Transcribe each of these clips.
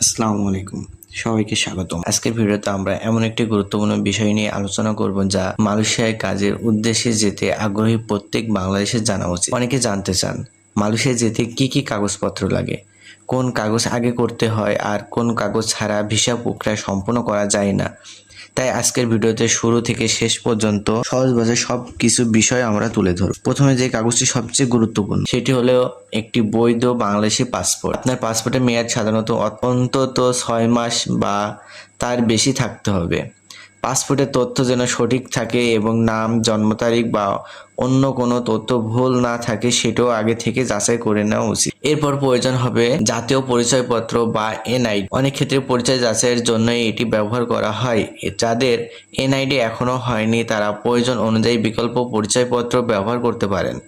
আসসালামু আলাইকুম, সবাইকে স্বাগতম। আজকের ভিডিওতে আমরা এমন একটি গুরুত্বপূর্ণ বিষয় নিয়ে আলোচনা করব যা মালয়েশিয়ায় কাজের উদ্দেশ্যে যেতে আগ্রহী প্রত্যেক বাংলাদেশের জানা উচিত। অনেকে জানতে চান মালয়েশিয়া যেতে কি কি কাগজপত্র লাগে, কোন কাগজ আগে করতে হয় আর কোন কাগজ ছাড়া ভিসা প্রক্রিয়া সম্পূর্ণ করা যায় না। তাই আজকের ভিডিওতে শুরু থেকে শেষ পর্যন্ত সহজ ভাষায় সব কিছু বিষয় আমরা তুলে ধরব। প্রথমে যে কাগজটি সবচেয়ে গুরুত্বপূর্ণ সেটি হলো একটি বৈধ বাংলাদেশি পাসপোর্ট। আপনার পাসপোর্টের মেয়াদ সাধারণত অন্তত 6 মাস বা তার বেশি থাকতে হবে। পাসপোর্টের তথ্য যেন সঠিক থাকে এবং নাম, জন্ম তারিখ বা অন্য কোনো তথ্য ভুল না থাকে সেটাও আগে থেকে যাচাই করে নেওয়া উচিত। এরপর প্রয়োজন হবে জাতীয় পরিচয়পত্র বা এনআইডি। অনেক ক্ষেত্রে পরিচয় যাচাইয়ের জন্য এটি ব্যবহার করা হয়। যাদের এনআইডি এখনো হয়নি তারা প্রয়োজন অনুযায়ী বিকল্প পরিচয়পত্র ব্যবহার করতে পারেন।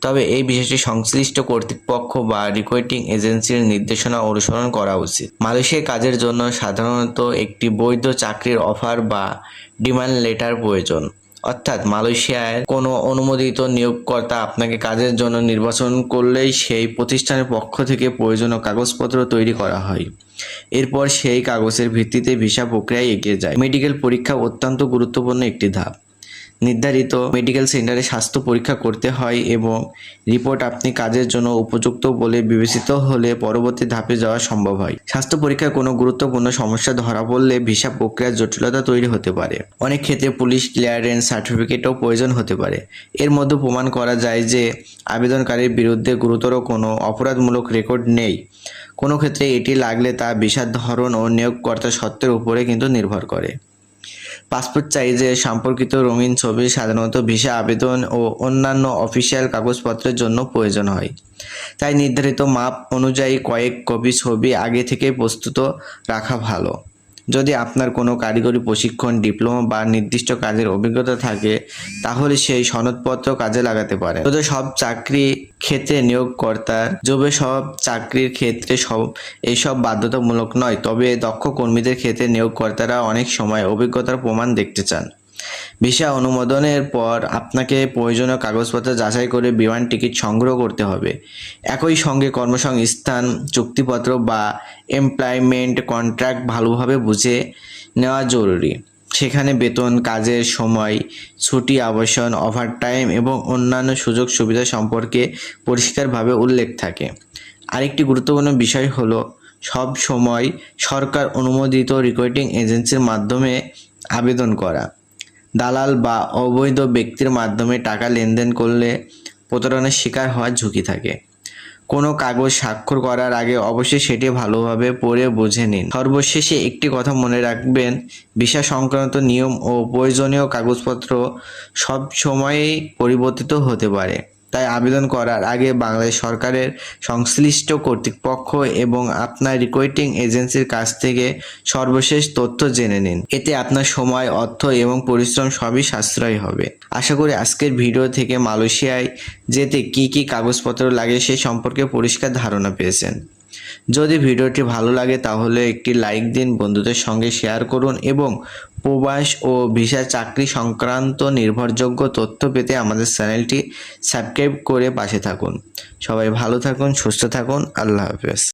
তবে এই বিষয়টি সংশ্লিষ্ট কর্তৃপক্ষ বা রিক্রুটিং এজেন্সির নির্দেশনা অনুসরণ করা উচিত। মালয়েশিয়ায় কাজের জন্য সাধারণত একটি বৈধ চাকরির অফার বা ডিমান্ড লেটার প্রয়োজন। অর্থাৎ মালয়েশিয়ার কোনো অনুমোদিত নিয়োগকর্তা আপনাকে কাজের জন্য নির্বাচন করলেই সেই প্রতিষ্ঠানের পক্ষ থেকে প্রয়োজনীয় কাগজপত্র তৈরি করা হয়। এরপর সেই কাগজের ভিত্তিতে ভিসা প্রক্রিয়ায় এগিয়ে যায়। মেডিকেল পরীক্ষা অত্যন্ত গুরুত্বপূর্ণ একটি ধাপ। নির্ধারিত মেডিকেল সেন্টারে স্বাস্থ্য পরীক্ষা করতে হয় এবং রিপোর্ট আপনি কাজের জন্য উপযুক্ত বলে বিবেচিত হলে পরবর্তী ধাপে যাওয়া সম্ভব হয়। স্বাস্থ্য পরীক্ষায় কোনো গুরুত্বপূর্ণ সমস্যা ধরা পড়লে ভিসা প্রক্রিয়ার জটিলতা তৈরি হতে পারে। অনেক ক্ষেত্রে পুলিশ ক্লিয়ারেন্স সার্টিফিকেটও প্রয়োজন হতে পারে। এর মধ্যে প্রমাণ করা যায় যে আবেদনকারীর বিরুদ্ধে গুরুতর কোনো অপরাধমূলক রেকর্ড নেই। কোনো ক্ষেত্রে এটি লাগলে তা ভিসার ধরন ও নিয়োগকর্তার সত্ত্বের উপরে কিন্তু নির্ভর করে। পাসপোর্ট সাইজে সম্পর্কিত রঙিন ছবি সাধারণত ভিসা আবেদন ও অন্যান্য অফিসিয়াল কাগজপত্রের জন্য প্রয়োজন হয়। তাই নির্ধারিত মাপ অনুযায়ী কয়েক কপি ছবি আগে থেকে প্রস্তুত রাখা ভালো। যদি আপনার কোনো কারিগরি প্রশিক্ষণ, ডিপ্লোমা বা নির্দিষ্ট কাজের অভিজ্ঞতা থাকে তাহলে সেই সনদপত্র কাজে লাগাতে পারেন। যদি সব চাকরি ক্ষেত্রে সব চাকরির ক্ষেত্রে এইসব বাধ্যতামূলক নয়, তবে দক্ষ কর্মীদের ক্ষেত্রে নিয়োগকর্তারা অনেক সময় অভিজ্ঞতার প্রমাণ দেখতে চান। ভিসা অনুমোদনের পর আপনাকে প্রয়োজনীয় কাগজপত্র যাচাই করে বিমান টিকিট সংগ্রহ করতে হবে। একই সঙ্গে কর্মসংস্থান চুক্তিপত্র বা এমপ্লয়মেন্ট কন্ট্রাক্ট ভালোভাবে বুঝে নেওয়া জরুরি। সেখানে বেতন, কাজের সময়, ছুটি, আবাসন, ওভারটাইম এবং অন্যান্য সুযোগ সুবিধা সম্পর্কে পরিষ্কারভাবে উল্লেখ থাকে। আরেকটি গুরুত্বপূর্ণ বিষয় হলো সব সময় সরকার অনুমোদিত রিক্রুটিং এজেন্সির মাধ্যমে আবেদন করা। দালাল বা অবৈধ ব্যক্তির মাধ্যমে টাকা লেনদেন করলে প্রতারণার শিকার হওয়ার ঝুঁকি থাকে। কোনো কাগজ স্বাক্ষর করার আগে অবশ্যই সেটি ভালোভাবে পড়ে বুঝে নিন। সর্বশেষে একটি কথা মনে রাখবেন, ভিসা সংক্রান্ত নিয়ম ও প্রয়োজনীয় কাগজপত্র সব সময়ই পরিবর্তিত হতে পারে। তাই আবেদন করার আগে বাংলাদেশ সরকারের সংশ্লিষ্ট কর্তৃপক্ষ এবং আপনার রিক্রুটিং এজেন্সির কাছ থেকে সর্বশেষ তথ্য জেনে নিন। এতে আপনার সময়, অর্থ এবং পরিশ্রম সবই সাশ্রয় হবে। আশা করি আজকের ভিডিও থেকে মালয়েশিয়ায় যেতে কি কি কাগজপত্র লাগে সে সম্পর্কে পরিষ্কার ধারণা পেয়েছেন। যদি ভিডিওটি ভালো লাগে তাহলে একটি লাইক দিন, বন্ধুদের সঙ্গে শেয়ার করুন এবং প্রবাস ও ভিসা চাকরি সংক্রান্ত নির্ভরযোগ্য তথ্য পেতে আমাদের চ্যানেলটি সাবস্ক্রাইব করে পাশে থাকুন। সবাই ভালো থাকুন, সুস্থ থাকুন। আল্লাহ হাফেজ।